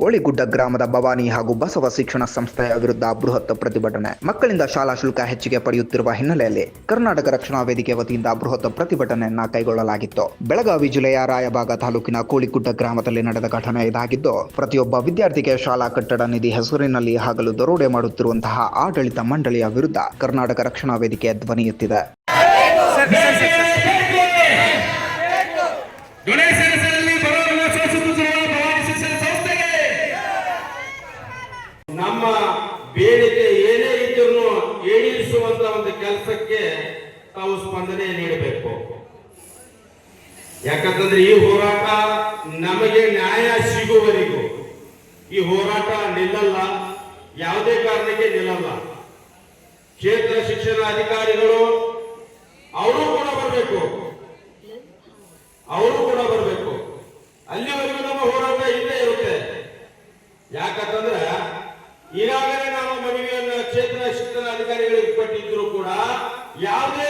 ಕೋಳಿಗುಡ್ಡ ಗ್ರಾಮದ ಭವಾನಿ ಹಾಗೂ ಬಸವ ಶಿಕ್ಷಣ ಸಂಸ್ಥೆಯ ವಿರುದ್ಧ ಬೃಹತ್ ಪ್ರತಿಭಟನೆ. ಮಕ್ಕಳಿಂದ ಶಾಲಾ ಶುಲ್ಕ ಹೆಚ್ಚಿಗೆ ಪಡೆಯುತ್ತಿರುವ ಹಿನ್ನೆಲೆಯಲ್ಲಿ ಕರ್ನಾಟಕ ರಕ್ಷಣಾ ವೇದಿಕೆ ವತಿಯಿಂದ ಬೃಹತ್ ಪ್ರತಿಭಟನೆಯನ್ನ ಕೈಗೊಳ್ಳಲಾಗಿತ್ತು. ಬೆಳಗಾವಿ ಜಿಲ್ಲೆಯ ರಾಯಬಾಗ ತಾಲೂಕಿನ ಕೋಳಿಗುಡ್ಡ ಗ್ರಾಮದಲ್ಲಿ ನಡೆದ ಘಟನೆ ಇದಾಗಿದ್ದು, ಪ್ರತಿಯೊಬ್ಬ ವಿದ್ಯಾರ್ಥಿಗೆ ಶಾಲಾ ಕಟ್ಟಡ ನಿಧಿ ಹೆಸರಿನಲ್ಲಿ ಹಗಲು ದರೋಡೆ ಮಾಡುತ್ತಿರುವಂತಹ ಆಡಳಿತ ಮಂಡಳಿಯ ವಿರುದ್ಧ ಕರ್ನಾಟಕ ರಕ್ಷಣಾ ವೇದಿಕೆ ಧ್ವನಿ ಎತ್ತಿದೆ. ನಮ್ಮ ಬೇಡಿಕೆ ಏನೇ ಇದ್ರೂ ಈಡೇರಿಸುವಂತ ಒಂದು ಕೆಲಸಕ್ಕೆ ತಾವು ಸ್ಪಂದನೆ ನೀಡಬೇಕು. ಯಾಕಂತಂದ್ರೆ ಈ ಹೋರಾಟ ನಮಗೆ ನ್ಯಾಯ ಸಿಗುವವರೆಗೂ ಈ ಹೋರಾಟ ನಿಲ್ಲಲ್ಲ, ಯಾವುದೇ ಕಾರಣಕ್ಕೆ ನಿಲ್ಲಲ್ಲ. ಕ್ಷೇತ್ರ ಶಿಕ್ಷಣ ಅಧಿಕಾರಿಗಳು ಅವರು ಕೂಡ ಬರಬೇಕು, ಅಲ್ಲಿವರೆಗೂ ನಮ್ಮ ಹೋರಾಟ ಇಲ್ಲೇ ಇರುತ್ತೆ. ಯಾಕಂತಂದ್ರೆ ಈಗಾಗಲೇ ನಾವು ಮನವಿಯನ್ನ ಕ್ಷೇತ್ರ ಶಿಕ್ಷಣ ಅಧಿಕಾರಿಗಳಿಗೆ ಕೊಟ್ಟಿದ್ರು ಕೂಡ ಯಾವುದೇ